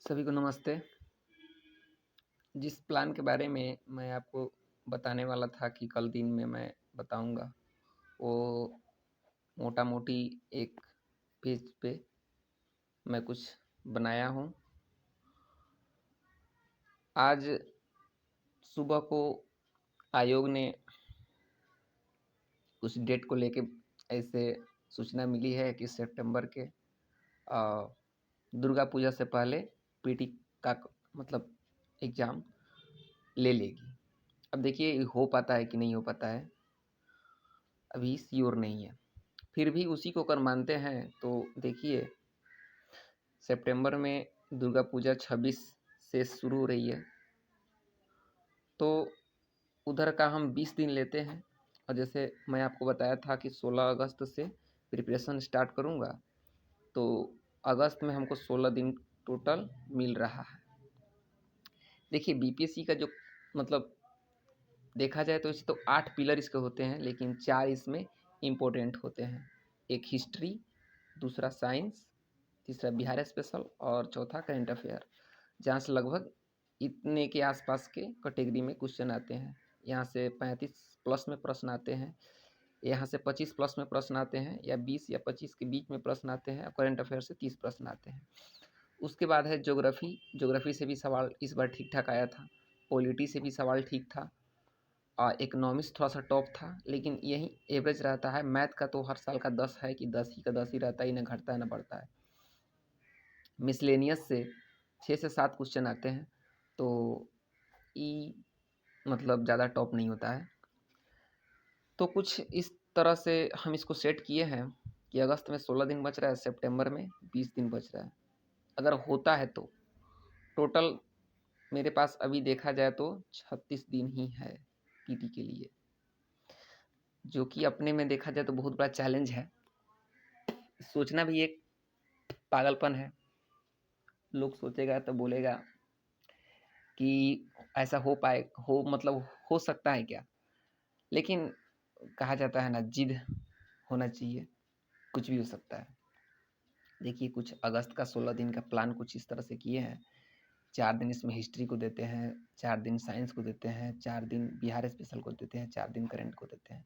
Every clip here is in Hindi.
सभी को नमस्ते। जिस प्लान के बारे में मैं आपको बताने वाला था कि कल दिन में मैं बताऊंगा, वो मोटा-मोटी एक पेज पे मैं कुछ बनाया हूँ। आज सुबह को आयोग ने उस डेट को लेके ऐसे सूचना मिली है कि सितंबर के दुर्गा पूजा से पहले पीटी का मतलब एग्ज़ाम ले लेगी। अब देखिए हो पाता है कि नहीं हो पाता है, अभी श्योर नहीं है। फिर भी उसी को अगर मानते हैं तो देखिए सितंबर में दुर्गा पूजा 26 से शुरू हो रही है, तो उधर का हम 20 दिन लेते हैं। और जैसे मैं आपको बताया था कि 16 अगस्त से प्रिपरेशन स्टार्ट करूँगा, तो अगस्त में हमको 16 दिन टोटल मिल रहा है। देखिए बीपीएससी का जो मतलब देखा जाए तो इसे तो 8 पिलर इसके होते हैं, लेकिन 4 इसमें इम्पोर्टेंट होते हैं। एक हिस्ट्री, दूसरा साइंस, तीसरा बिहार स्पेशल और चौथा करंट अफेयर, जहाँ से लगभग इतने के आसपास के कैटेगरी में क्वेश्चन आते हैं। यहाँ से 35 प्लस में प्रश्न आते हैं, यहाँ से 25 प्लस में प्रश्न आते हैं, या 20 या 25 के बीच में प्रश्न आते हैं, और करंट अफेयर से 30 प्रश्न आते हैं। उसके बाद है ज्योग्राफी। ज्योग्राफी से भी सवाल इस बार ठीक ठाक आया था। पॉलिटी से भी सवाल ठीक था। इकोनॉमिक्स थोड़ा सा टॉप था, लेकिन यही एवरेज रहता है। मैथ का तो हर साल का 10 है कि 10 ही का 10 ही रहता है, ना घटता है ना बढ़ता है। मिसलेनियस से 6 से 7 क्वेश्चन आते हैं, तो ई मतलब ज़्यादा टॉप नहीं होता है। तो कुछ इस तरह से हम इसको सेट किए हैं कि अगस्त में 16 दिन बच रहा है, सितंबर में 20 दिन बच रहा है। अगर होता है तो टोटल मेरे पास अभी देखा जाए तो 36 दिन ही है पीटी के लिए, जो कि अपने में देखा जाए तो बहुत बड़ा चैलेंज है। सोचना भी एक पागलपन है। लोग सोचेगा तो बोलेगा कि ऐसा हो मतलब हो सकता है क्या? लेकिन कहा जाता है ना, जिद होना चाहिए, कुछ भी हो सकता है। देखिए कुछ अगस्त का 16 दिन का प्लान कुछ इस तरह से किए हैं। 4 दिन इसमें हिस्ट्री को देते हैं, 4 दिन साइंस को देते हैं, 4 दिन बिहार स्पेशल को देते हैं, 4 दिन करंट को देते हैं।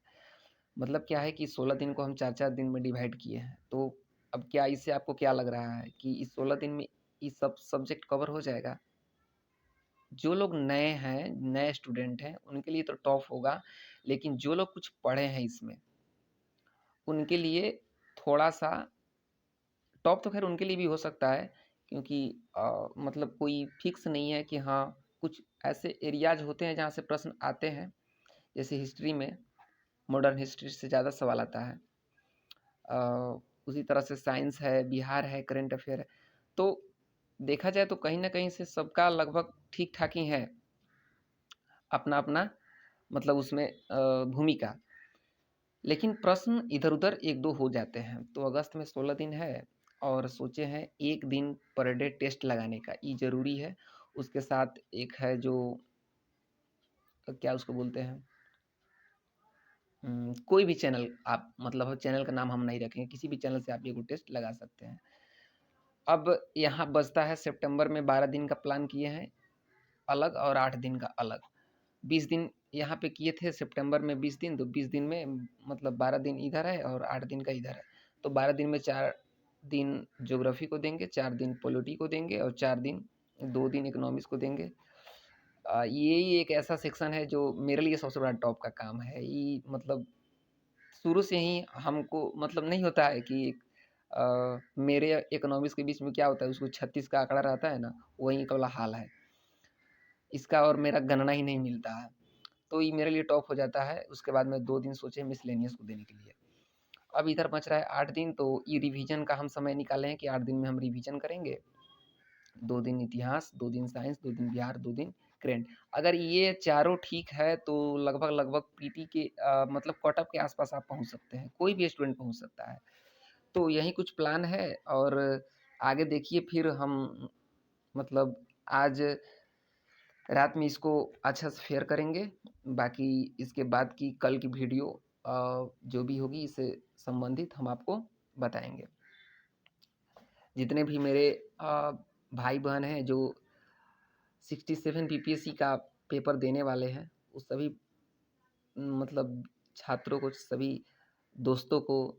मतलब क्या है कि 16 दिन को हम 4-4 दिन में डिवाइड किए हैं। तो अब क्या इससे आपको क्या लग रहा है कि इस 16 दिन में ये सब सब्जेक्ट कवर हो जाएगा? जो लोग नए हैं, नए स्टूडेंट हैं, उनके लिए तो टफ होगा, लेकिन जो लोग कुछ पढ़े हैं इसमें, उनके लिए थोड़ा-सा टफ तो ख़ैर उनके लिए भी हो सकता है, क्योंकि मतलब कोई फिक्स नहीं है कि हाँ, कुछ ऐसे एरियाज़ होते हैं जहाँ से प्रश्न आते हैं। जैसे हिस्ट्री में मॉडर्न हिस्ट्री से ज़्यादा सवाल आता है। उसी तरह से साइंस है, बिहार है, करंट अफेयर है। तो देखा जाए तो कहीं न कहीं से सबका लगभग ठीक-ठाक ही है, अपना-अपना मतलब उसमें भूमिका। लेकिन प्रश्न इधर-उधर 1-2 हो जाते हैं। तो अगस्त में 16 दिन है और सोचे हैं 1 दिन पर डे टेस्ट लगाने का, ये ज़रूरी है। उसके साथ एक है जो क्या उसको बोलते हैं, कोई भी चैनल आप मतलब चैनल का नाम हम नहीं रखेंगे, किसी भी चैनल से आप ये को टेस्ट लगा सकते हैं। अब यहाँ बचता है सितंबर में 12 दिन का प्लान किए हैं अलग, और 8 दिन का अलग। 20 दिन यहाँ पे किए थे सितंबर में 20 दिन, तो 20 दिन में मतलब 12 दिन इधर है और 8 दिन का इधर है। तो 12 दिन में 4 दिन ज्योग्राफी को देंगे, 4 दिन पॉलिटी को देंगे, और 4 दिन 2 दिन इकोनॉमिक्स को देंगे। ये एक ऐसा सेक्शन है जो मेरे लिए सबसे बड़ा टॉप का काम है। ये मतलब शुरू से ही हमको मतलब नहीं होता है कि मेरे इकोनॉमिक्स के बीच में क्या होता है, उसको 36 का आंकड़ा रहता है ना, वही का वाला हाल है। इसका और मेरा गणना ही नहीं मिलता है। तो ये मेरे लिए टॉप हो जाता है। उसके बाद में 2 दिन सोचे मिसलेनियस को देने के लिए। अब इधर बच रहा है 8 दिन, तो ये रिवीजन का हम समय निकाले हैं कि 8 दिन में हम रिवीजन करेंगे। 2 दिन इतिहास, 2 दिन साइंस, 2 दिन बिहार, 2 दिन करंट। अगर ये चारों ठीक है तो लगभग-लगभग पीटी के मतलब कट ऑफ के आस-पास आप पहुँच सकते हैं। कोई भी स्टूडेंट पहुँच सकता है। तो यही कुछ प्लान है, और आगे देखिए फिर हम मतलब आज रात में इसको अच्छा से शेयर करेंगे। बाकी इसके बाद की कल की वीडियो जो भी होगी इससे संबंधित हम आपको बताएँगे। जितने भी मेरे भाई बहन हैं जो 67 पीपीएससी का पेपर देने वाले हैं, उस सभी मतलब छात्रों को, सभी दोस्तों को,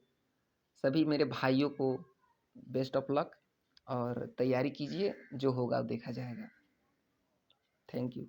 सभी मेरे भाइयों को बेस्ट ऑफ लक और तैयारी कीजिए, जो होगा देखा जाएगा। Thank you.